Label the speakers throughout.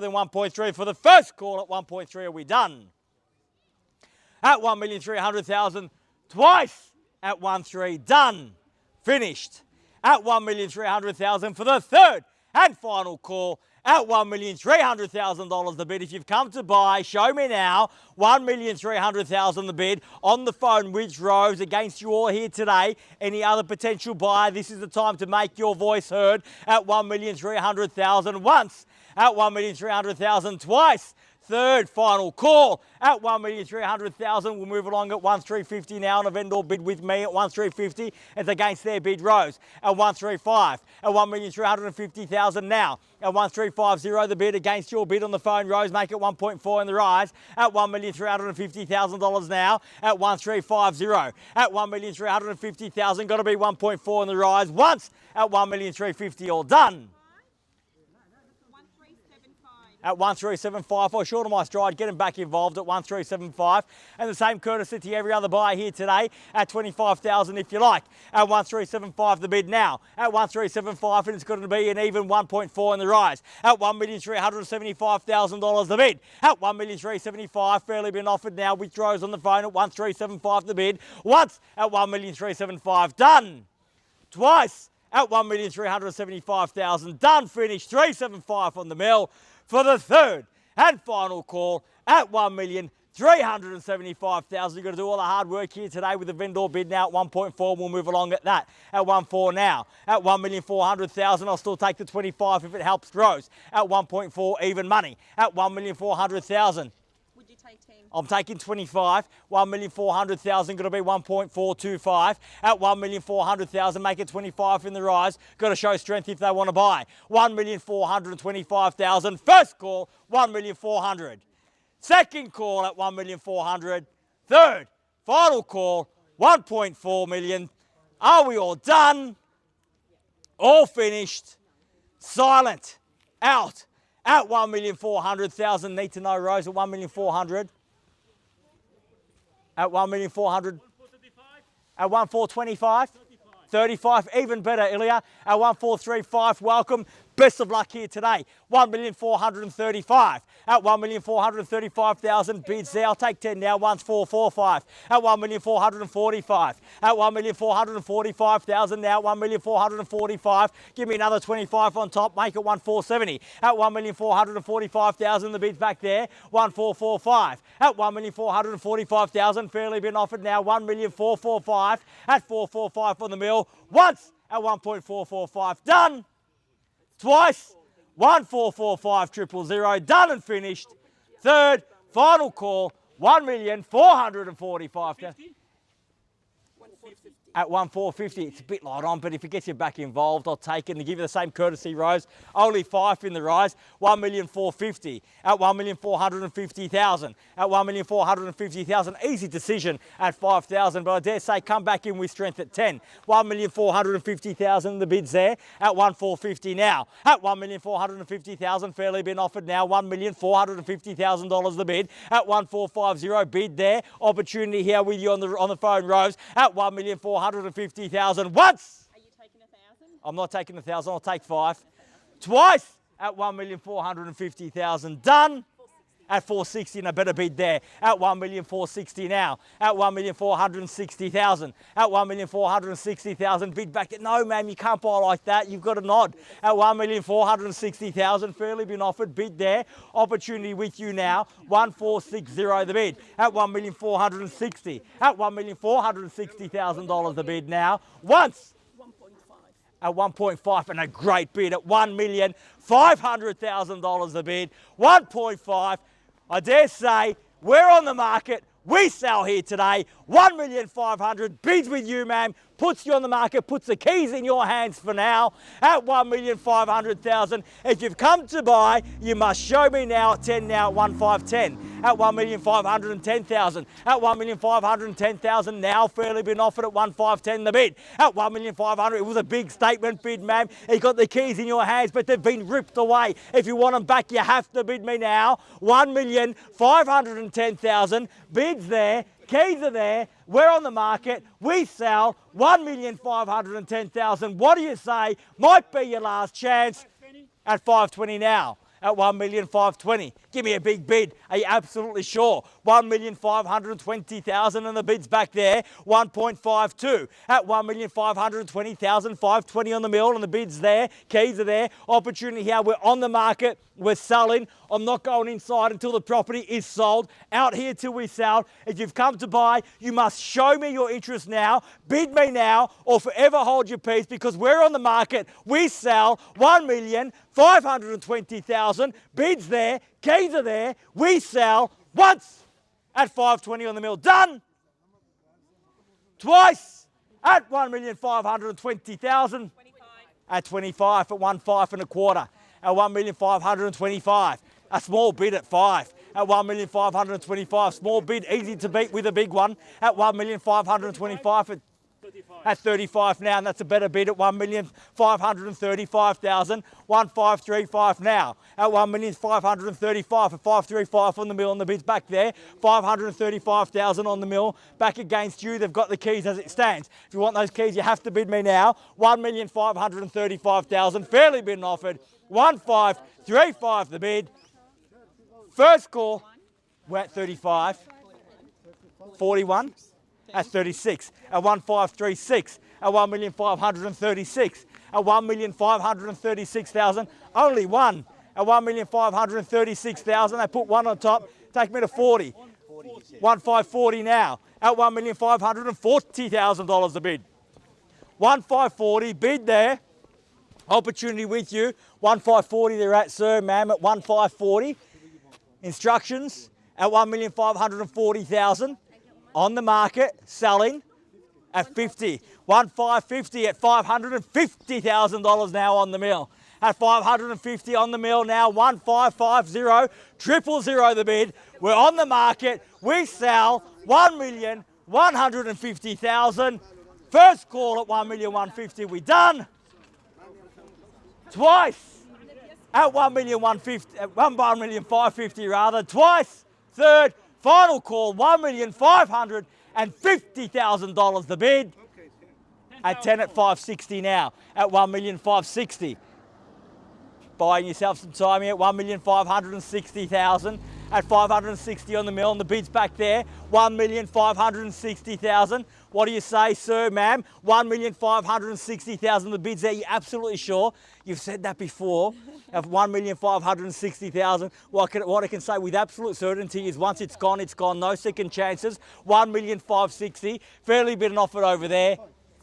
Speaker 1: Than 1.3 for the first call at 1.3. Are we done? At 1,300,000 twice at 1.3. Done. Finished. At 1,300,000 for the third and final call at $1,300,000 the bid. If you've come to buy, show me now. $1,300,000 the bid. On the phone, which rows against you all here today? Any other potential buyer? This is the time to make your voice heard at $1,300,000 once. At 1,300,000 twice. Third final call at 1,300,000. We'll move along at 1,350 now on a vendor bid with me at 1,350. It's against their bid rows at 1,35. At 1,350,000 now. At 1,350 the bid against your bid on the phone rows. Make it 1.4 in the rise at $1,350,000 now at 1,350. At 1,350,000 got to be 1.4 in the rise once at 1,350,000 all done. At 1,375, for short of my stride, get him back involved at 1,375. And the same courtesy to every other buyer here today at 25,000 if you like. At 1,375 the bid now. At 1,375 and it's going to be an even 1.4 in the rise. At $1,375,000 the bid. At 1,375, fairly been offered now. Withdraws on the phone at 1,375 the bid. Once at 1,375 done. Twice at 1,375,000 done. Finished 375 on the mill. For the third and final call at $1,375,000. You've got to do all the hard work here today with the vendor bid now at 1.4. We'll move along at that. At 1.4 now. At 1,400,000, I'll still take the 25 if it helps grows. At 1.4, even money. At 1,400,000.
Speaker 2: Would you take 10?
Speaker 1: I'm taking 25. 1,400,000 got to be 1.425. At 1,400,000, make it 25 in the rise. Got to show strength if they want to buy. 1,425,000. First call, 1,400,000. Second call at 1,400,000. Third, final call, 1.4 million. Are we all done? All finished. Silent. Out. At 1,400,000, need to know rows at 1,400,000. At 1,400,000. At 1,425. 35, even better, Ilya. At 1,435, welcome. Best of luck here today. 1,435,000. At 1,435,000 bids there. I'll take 10 now. 1,445. At 1,445,000. At 1,445,000 now. 1,445,000. Give me another 25 on top. Make it 1,470. At 1,445,000. The bids back there. 1,445. At 1,445,000. Fairly been offered now. 1,445,000. At 445 on the mill. Once at 1.445. Done. Twice, 1,445,000, done and finished. Third, final call, 1,445,000. At 1,450, it's a bit light on, but if it gets you back involved, I'll take it and give you the same courtesy rise. Only 5 in the rise, 1,450,000. At 1,450,000. At 1,450,000, easy decision at 5,000, but I dare say come back in with strength at 10. 1,450,000, the bid's there at 1,450,000 now. At 1,450,000, fairly been offered now, $1,450,000 the bid. At 1,450, bid there. Opportunity here with you on the phone rows at 1,450,000 once.
Speaker 2: Are you taking 1,000?
Speaker 1: I'm not taking 1,000, I'll take 5. Twice at 1,450,000 done. At 460 and a better bid there. At 1,460,000 now. At 1,460,000. At 1,460,000 bid back. No, ma'am, you can't buy like that. You've got a nod. At 1,460,000, fairly been offered. Bid there. Opportunity with you now. 1,460 the bid. At 1,460,000. At $1,460,000 the bid now. Once. At 1.5 and a great bid at $1,500,000 the bid. 1.5. I dare say we're on the market. We sell here today. 1,500,000 bids with you, ma'am. Puts you on the market, puts the keys in your hands for now at 1,500,000. If you've come to buy, you must show me now at 10 now at 1,510. At 1,510,000. At 1,510,000 now, fairly been offered at 1,510 the bid. At 1,500,000, it was a big statement bid, ma'am. You got the keys in your hands, but they've been ripped away. If you want them back, you have to bid me now. 1,510,000 bids there. Keys are there. We're on the market. We sell 1,510,000. What do you say? Might be your last chance at 520 now. at 1,520,000. Give me a big bid. Are you absolutely sure? 1,520,000 and the bid's back there. 1.52 at 1,520,000. 520 on the mill and the bid's there. Keys are there. Opportunity here. We're on the market. We're selling. I'm not going inside until the property is sold. Out here till we sell. If you've come to buy, you must show me your interest now. Bid me now or forever hold your peace, because we're on the market. We sell. 1,520,000. Bids there. Keys are there. We sell once at 520 on the mill. Done. Twice at 1,520,000.
Speaker 2: 25.
Speaker 1: At 25 at 1.525. At 1,525,000. A small bid at 5. At 1,525,000. Small bid, easy to beat with a big one. At 1,525,000. At 35 now, and that's a better bid at 1,535,000. 1,535 now. At 1,535 for 535 on the mill, and the bid's back there. 535,000 on the mill, back against you. They've got the keys as it stands. If you want those keys, you have to bid me now. 1,535,000, fairly bid and offered. 1,535 the bid. First call, we're at 35. 41. At 36, at 1,536, at 1,536,000, at 1,536,000, only one, at 1,536,000, they put one on top, take me to 40, 1,540 now, at $1,540,000 a bid, 1,540, bid there, opportunity with you, 1,540 they're at, sir, ma'am, at 1,540, instructions, at 1,540,000, on the market, selling at 50. 1,550 at $550,000 now on the mill. At 550 on the mill now, 1,550, 000 the bid. We're on the market. We sell 1,150,000. First call at 1,150,000. We done. Twice at 1,150,000, at 1,550,000 rather. Twice. Third. Final call, $1,550,000 the bid. At 10 at 560 now. At 1,560,000. Buying yourself some time here at 1,560,000. At 560 on the mill, and the bid's back there. 1,560,000. What do you say, sir, ma'am? 1,560,000. The bid's there. You're absolutely sure? You've said that before. Of 1,560,000. What I can say with absolute certainty is once it's gone, it's gone. No second chances. 1,560,000. Fairly bid and offered over there.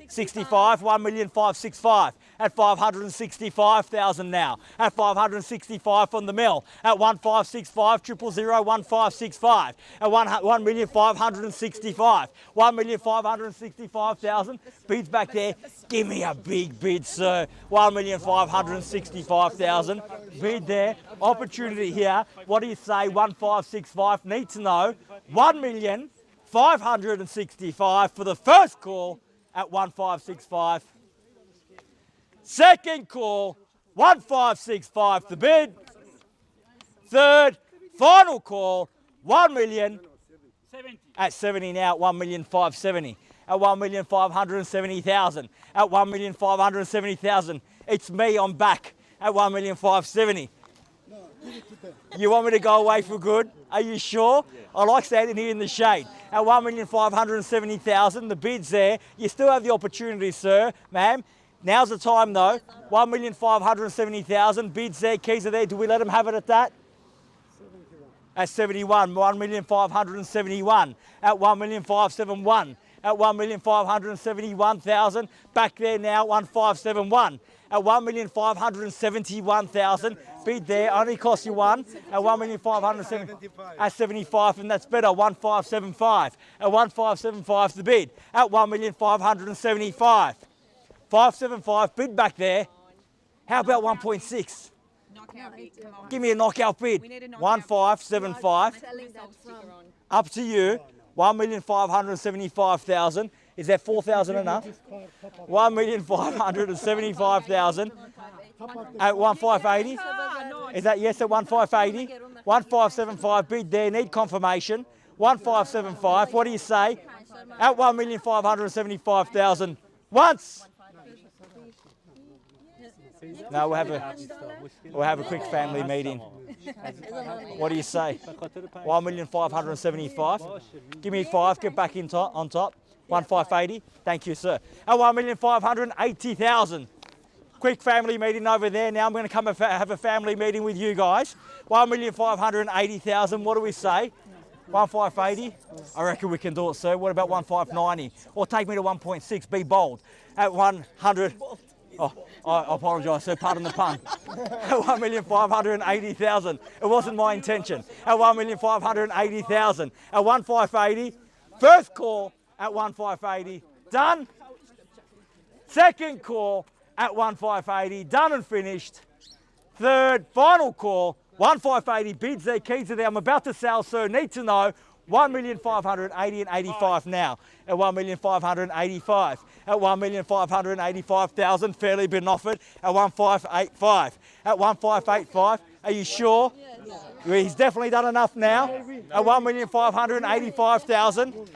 Speaker 1: 65, 1,565,000 at 565,000 now. At 565 on the mill. At 1,565, 000, 1,565. At 1,565,000. 1,565,000. Bids back there. Give me a big bid, sir. 1,565,000. Bid there. Opportunity here. What do you say? 1,565. Need to know. 1,565,000 for the first call. At 1,565. Second call, 1,565 the bid. Third, final call, 1,000,000. At 70 now, at 1,570,000. At 1,570,000. At 1,570,000. It's me, I'm back. At 1,570,000. You want me to go away for good? Are you sure? Yeah. I like standing here in the shade. At 1,570,000, the bid's there. You still have the opportunity, sir, ma'am. Now's the time though. 1,570,000, bids there, keys are there. Do we let them have it at that? 71. At 71, 1,571. At 1,571. At 1,571,000. Back there now, 1,571. At 1,571,000. Bid there, only cost you one. At 1,570,000. At 75, and that's better. 1,575. At 1,575 the bid. At 1,575. 575 bid back there. How about 1.6?
Speaker 2: Knockout bid, come on.
Speaker 1: Give me a knockout bid. 1,575. Up to you. 1,575,000. Is that 4,000 enough? 1,575,000 at 1,580. Is that yes at 1,580? 1,575 bid there. Need confirmation. 1,575. What do you say? At 1,575,000. Once. No, we'll have a quick family meeting. What do you say? 1,575,000. Give me 5, get back in on top. 1,580. Thank you, sir. At 1,580,000. Quick family meeting over there. Now I'm going to come and have a family meeting with you guys. 1,580,000. What do we say? 1,580. I reckon we can do it, sir. What about 1,590? Or take me to 1.6. Be bold. At 100. Oh, I apologise, sir. Pardon the pun. At 1,580,000. It wasn't my intention. At 1,580,000. At 1,580. First call at 1,580. Done. Second call at 1,580. Done and finished. Third, final call. 1,580. Bids their keys are there. I'm about to sell, sir. Need to know. 1,580 and 85 now. At 1,585. At 1,585,000. Fairly been offered. At 1,585. At 1,585. Are you sure? Yeah. He's definitely done enough now. At 1,585,000.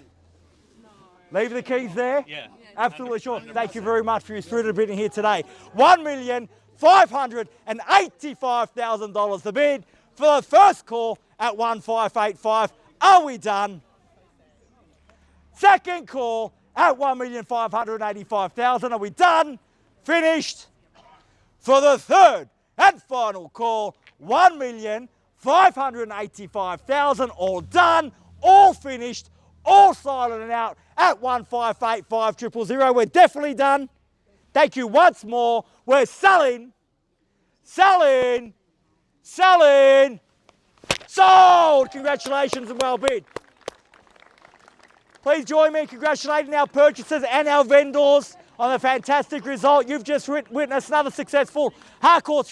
Speaker 1: Leave the keys there? Yeah. Absolutely sure. Thank you very much for your spirited bidding here today. $1,585,000 the bid for the first call at 1,585. Are we done? Second call at 1,585,000. Are we done? Finished? For the third and final call, 1,585,000. All done, all finished, all silent and out at 1,585,000. We're definitely done. Thank you once more. We're selling, selling, selling, sold. Congratulations and well bid. Please join me in congratulating our purchasers and our vendors on the fantastic result. You've just witnessed another successful Harcourts